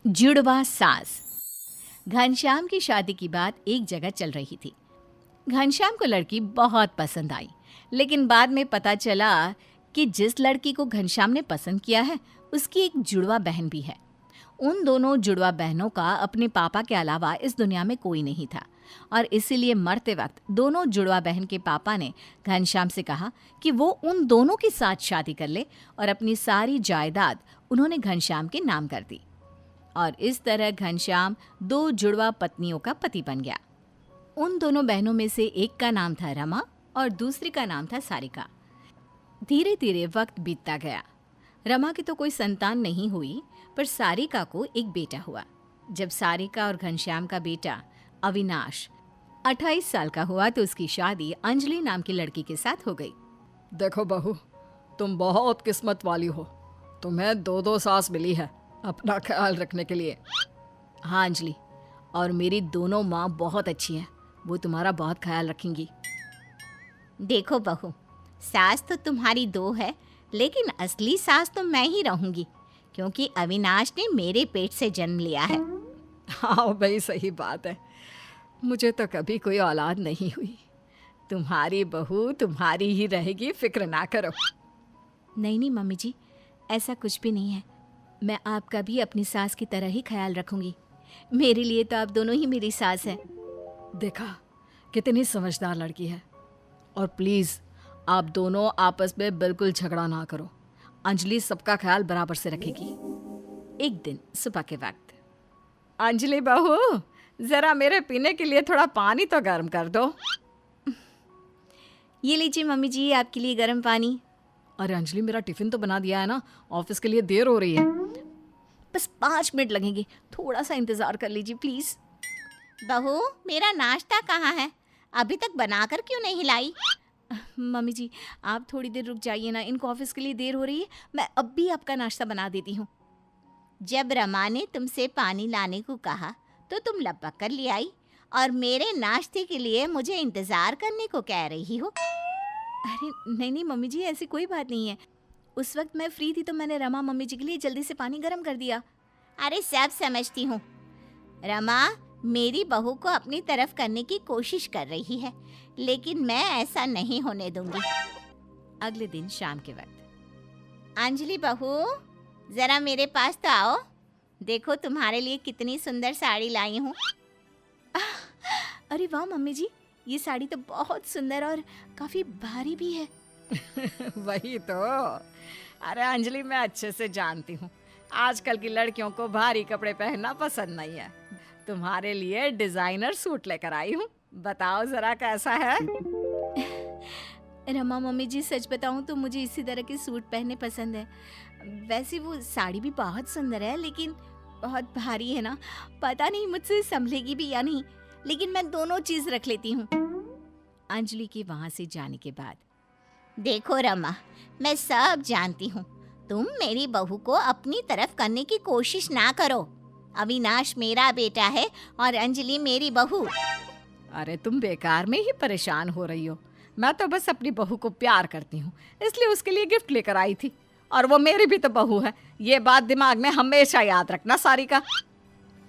जुड़वा सास। घनश्याम की शादी की बात एक जगह चल रही थी। घनश्याम को लड़की बहुत पसंद आई, लेकिन बाद में पता चला कि जिस लड़की को घनश्याम ने पसंद किया है उसकी एक जुड़वा बहन भी है। उन दोनों जुड़वा बहनों का अपने पापा के अलावा इस दुनिया में कोई नहीं था और इसीलिए मरते वक्त दोनों जुड़वा बहन के पापा ने घनश्याम से कहा कि वो उन दोनों के साथ शादी कर ले और अपनी सारी जायदाद उन्होंने घनश्याम के नाम कर दी। और इस तरह घनश्याम दो जुड़वा पत्नियों का पति बन गया। उन दोनों बहनों में से एक का नाम था रमा और दूसरी का नाम था सारिका। धीरे धीरे वक्त बीतता गया। रमा की तो कोई संतान नहीं हुई, पर सारिका को एक बेटा हुआ। जब सारिका और घनश्याम का बेटा अविनाश 28 साल का हुआ तो उसकी शादी अंजलि नाम की लड़की के साथ हो गई। देखो बहू, तुम बहुत किस्मत वाली हो। तुम्हें दो दो सास मिली है अपना ख्याल रखने के लिए। हाँ अंजलि, और मेरी दोनों माँ बहुत अच्छी हैं, वो तुम्हारा बहुत ख्याल रखेंगी। देखो बहू, सास तो तुम्हारी दो है, लेकिन असली सास तो मैं ही रहूंगी, क्योंकि अविनाश ने मेरे पेट से जन्म लिया है। हाँ भाई, सही बात है। मुझे तो कभी कोई औलाद नहीं हुई। तुम्हारी बहू तुम्हारी ही रहेगी, फिक्र ना करो। नहीं नहीं मम्मी जी, ऐसा कुछ भी नहीं है। मैं आपका भी अपनी सास की तरह ही ख्याल रखूंगी। मेरे लिए तो आप दोनों ही मेरी सास हैं। देखा कितनी समझदार लड़की है। और प्लीज़ आप दोनों आपस में बिल्कुल झगड़ा ना करो। अंजलि सबका ख्याल बराबर से रखेगी। एक दिन सुबह के वक्त, अंजलि बहू, ज़रा मेरे पीने के लिए थोड़ा पानी तो गर्म कर दो। ये लीजिए मम्मी जी, आपके लिए गर्म पानी। अरे अंजलि, मेरा टिफ़िन तो बना दिया है ना, ऑफिस के लिए देर हो रही है। बस 5 मिनट लगेंगे, थोड़ा सा इंतज़ार कर लीजिए प्लीज़। बहू, मेरा नाश्ता कहाँ है? अभी तक बनाकर क्यों नहीं लाई? मम्मी जी, आप थोड़ी देर रुक जाइए ना, इनको ऑफिस के लिए देर हो रही है। मैं अब भी आपका नाश्ता बना देती हूँ। जब रमा ने तुमसे पानी लाने को कहा तो तुम लपक कर ले आई, और मेरे नाश्ते के लिए मुझे इंतज़ार करने को कह रही हो। अरे नहीं नहीं मम्मी जी, ऐसी कोई बात नहीं है। उस वक्त मैं फ्री थी तो मैंने रमा मम्मी जी के लिए जल्दी से पानी गर्म कर दिया। अरे सब समझती हूँ। रमा मेरी बहू को अपनी तरफ करने की कोशिश कर रही है, लेकिन मैं ऐसा नहीं होने दूंगी। अगले दिन शाम के वक्त, अंजलि बहू, ज़रा मेरे पास तो आओ। देखो तुम्हारे लिए कितनी सुंदर साड़ी लाई हूँ। अरे वाह मम्मी जी, ये साड़ी तो बहुत सुंदर और काफ़ी भारी भी है। वही तो। अरे अंजलि, मैं अच्छे से जानती हूँ आजकल की लड़कियों को भारी कपड़े पहनना पसंद नहीं है। तुम्हारे लिए डिजाइनर सूट लेकर आई हूँ। बताओ जरा कैसा है? रमा मम्मी जी, सच बताऊँ तो मुझे इसी तरह के सूट पहनने पसंद है। वैसे वो साड़ी भी बहुत सुंदर है, लेकिन बहुत भारी है ना, पता नहीं मुझसे संभलेगी भी या नहीं, लेकिन मैं दोनों चीज़ रख लेती हूँ। अंजलि के वहाँ से जाने के बाद, देखो रमा, मैं सब जानती हूँ। तुम मेरी बहू को अपनी तरफ करने की कोशिश ना करो। अविनाश मेरा बेटा है और अंजलि मेरी बहू। अरे तुम बेकार में ही परेशान हो रही हो। मैं तो बस अपनी बहू को प्यार करती हूँ, इसलिए उसके लिए गिफ्ट लेकर आई थी। और वो मेरी भी तो बहू है, ये बात दिमाग में हमेशा याद रखना सारिका।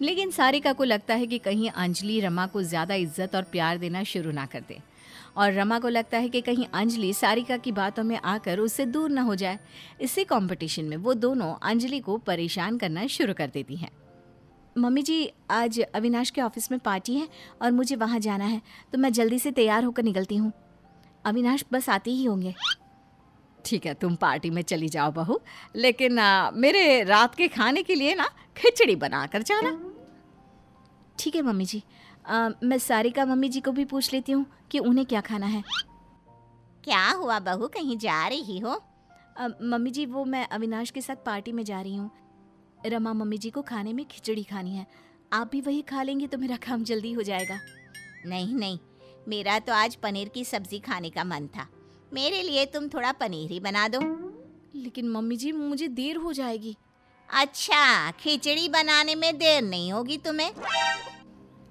लेकिन सारिका को लगता है कि कहीं अंजलि रमा को ज़्यादा इज्जत और प्यार देना शुरू ना कर दे, और रमा को लगता है कि कहीं अंजलि सारिका की बातों में आकर उससे दूर ना हो जाए। इसी कंपटीशन में वो दोनों अंजलि को परेशान करना शुरू कर देती हैं। मम्मी जी, आज अविनाश के ऑफिस में पार्टी है और मुझे वहाँ जाना है, तो मैं जल्दी से तैयार होकर निकलती हूँ। अविनाश बस आते ही होंगे। ठीक है, तुम पार्टी में चली जाओ बहू, लेकिन मेरे रात के खाने के लिए ना खिचड़ी बना कर जाना। ठीक है मम्मी जी। मैं सारिका मम्मी जी को भी पूछ लेती हूँ कि उन्हें क्या खाना है। क्या हुआ बहू, कहीं जा रही हो? मम्मी जी, वो मैं अविनाश के साथ पार्टी में जा रही हूँ। रमा मम्मी जी को खाने में खिचड़ी खानी है। आप भी वही खा लेंगी तो मेरा काम जल्दी हो जाएगा। नहीं नहीं, मेरा तो आज पनीर की सब्जी खाने का मन था। मेरे लिए तुम थोड़ा पनीर ही बना दो। लेकिन मम्मी जी, मुझे देर हो जाएगी। अच्छा, खिचड़ी बनाने में देर नहीं होगी तुम्हें?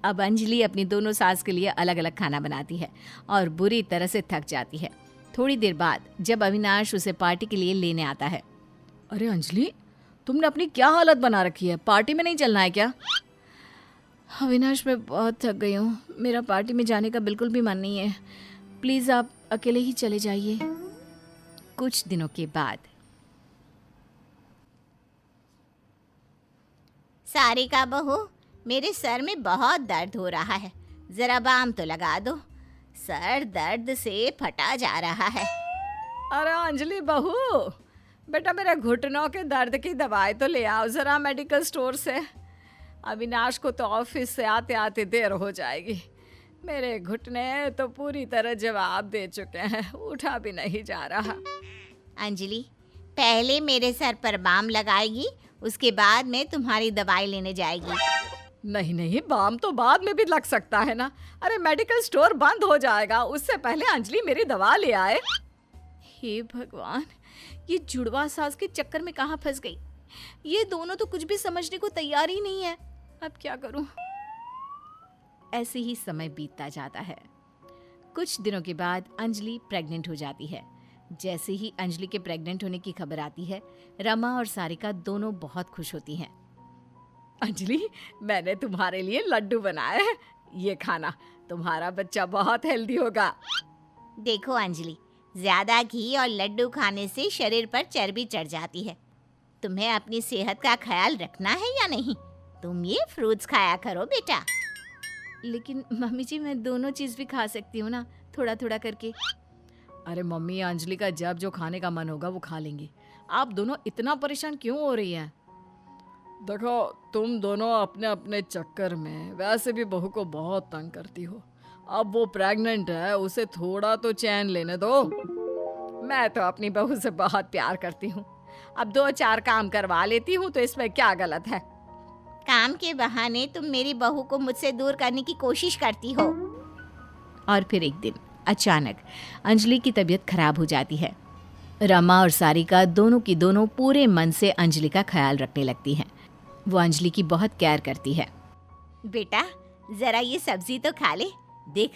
अब अंजलि अपनी दोनों सास के लिए अलग अलग खाना बनाती है और बुरी तरह से थक जाती है। थोड़ी देर बाद जब अविनाश उसे पार्टी के लिए लेने आता है, अरे अंजलि, तुमने अपनी क्या हालत बना रखी है? पार्टी में नहीं चलना है क्या? अविनाश, मैं बहुत थक गई हूँ, मेरा पार्टी में जाने का बिल्कुल भी मन नहीं है। प्लीज़ आप अकेले ही चले जाइए। कुछ दिनों के बाद सारिका बहू, मेरे सर में बहुत दर्द हो रहा है, जरा बाम तो लगा दो। सर दर्द से फटा जा रहा है। अरे अंजलि बहू, बेटा मेरे घुटनों के दर्द की दवाई तो ले आओ ज़रा मेडिकल स्टोर से। अविनाश को तो ऑफिस से आते आते देर हो जाएगी। मेरे घुटने तो पूरी तरह जवाब दे चुके हैं, उठा भी नहीं जा रहा। अंजलि, पहले मेरे सर पर बाम लगाएगी, उसके बाद में तुम्हारी दवाई लेने जाएगी। नहीं नहीं, बाम तो बाद में भी लग सकता है ना। अरे मेडिकल स्टोर बंद हो जाएगा, उससे पहले अंजलि मेरी दवा ले आए। हे भगवान, ये जुड़वा सास के चक्कर में कहाँ फंस गई। ये दोनों तो कुछ भी समझने को तैयार ही नहीं है। अब क्या करूं? ऐसे ही समय बीतता जाता है। कुछ दिनों के बाद अंजलि प्रेग्नेंट हो जाती है। जैसे ही अंजलि के प्रेग्नेंट होने की खबर आती है, रमा और सारिका दोनों बहुत खुश होती हैं। अंजलि, मैंने तुम्हारे लिए लड्डू बनाए हैं, ये खाना, तुम्हारा बच्चा बहुत हेल्दी होगा। देखो अंजलि, ज्यादा घी और लड्डू खाने से शरीर पर चर्बी चढ़ जाती है। तुम्हें अपनी सेहत का ख्याल रखना है या नहीं? तुम ये फ्रूट्स खाया करो बेटा। लेकिन मम्मी जी, मैं दोनों चीज़ भी खा सकती हूँ ना, थोड़ा थोड़ा करके। अरे मम्मी, अंजलि का जब जो खाने का मन होगा वो खा लेंगी। आप दोनों इतना परेशान क्यों हो रही हैं? देखो, तुम दोनों अपने अपने चक्कर में वैसे भी बहू को बहुत तंग करती हो। अब वो प्रेग्नेंट है, उसे थोड़ा तो चैन लेने दो। मैं तो अपनी बहू से बहुत प्यार करती हूँ, अब 2-4 काम करवा लेती हूँ, तो इसमें क्या गलत है? काम के बहाने तुम मेरी बहू को मुझसे दूर करने की कोशिश करती हो। और फिर एक दिन अचानक अंजलि की तबीयत खराब हो जाती है। रमा और सारिका दोनों की दोनों पूरे मन से अंजलि का ख्याल रखने लगती हैं। वो अंजलि की बहुत केयर करती है। बेटा, जरा ये सब्जी तो खा ले। देख,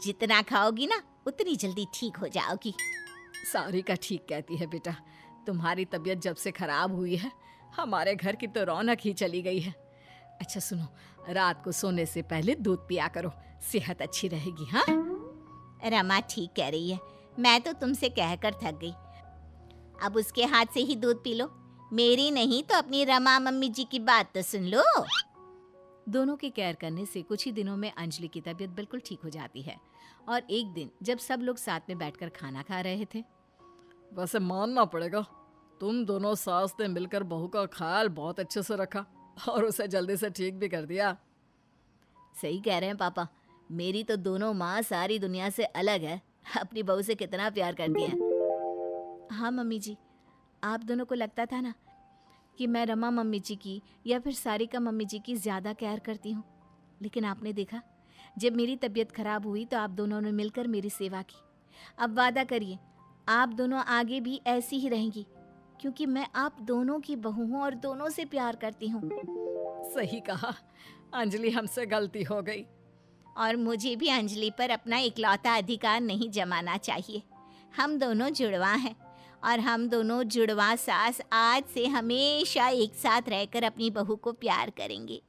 जितना खाओगी ना उतनी जल्दी ठीक हो जाओगी। सारिका ठीक कहती है बेटा, तुम्हारी तबीयत जब से खराब हुई है, हमारे घर की तो रौनक ही चली गई है। अच्छा सुनो, रात को सोने से पहले दूध पिया करो, सेहत अच्छी रहेगी। हाँ, रमा ठीक कह रही है, मैं तो तुमसे कहकर थक गई। अब उसके हाथ से ही दूध पी लो। मेरी नहीं तो अपनी रमा मम्मी जी की बात तो सुन लो। दोनों के केयर करने से कुछ ही दिनों में अंजलि की तबीयत बिल्कुल ठीक हो जाती है। और एक दिन जब सब लोग साथ में बैठकर खाना खा रहे थे, वैसे मानना पड़ेगा, तुम दोनों सास ने मिलकर बहू का ख्याल बहुत अच्छे से रखा और उसे जल्दी से ठीक भी कर दिया। सही कह रहे हैं पापा, मेरी तो दोनों माँ सारी दुनिया से अलग है, अपनी बहू से कितना प्यार करती है। हाँ मम्मी जी, आप दोनों को लगता था ना कि मैं रमा मम्मी जी की या फिर सारिका मम्मी जी की ज़्यादा केयर करती हूँ, लेकिन आपने देखा, जब मेरी तबीयत खराब हुई तो आप दोनों ने मिलकर मेरी सेवा की। अब वादा करिए, आप दोनों आगे भी ऐसी ही रहेंगी, क्योंकि मैं आप दोनों की बहू हूँ और दोनों से प्यार करती हूँ। सही कहा अंजलि, हमसे गलती हो गई। और मुझे भी अंजलि पर अपना इकलौता अधिकार नहीं जमाना चाहिए। हम दोनों जुड़वा हैं और हम दोनों जुड़वा सास आज से हमेशा एक साथ रहकर अपनी बहू को प्यार करेंगे।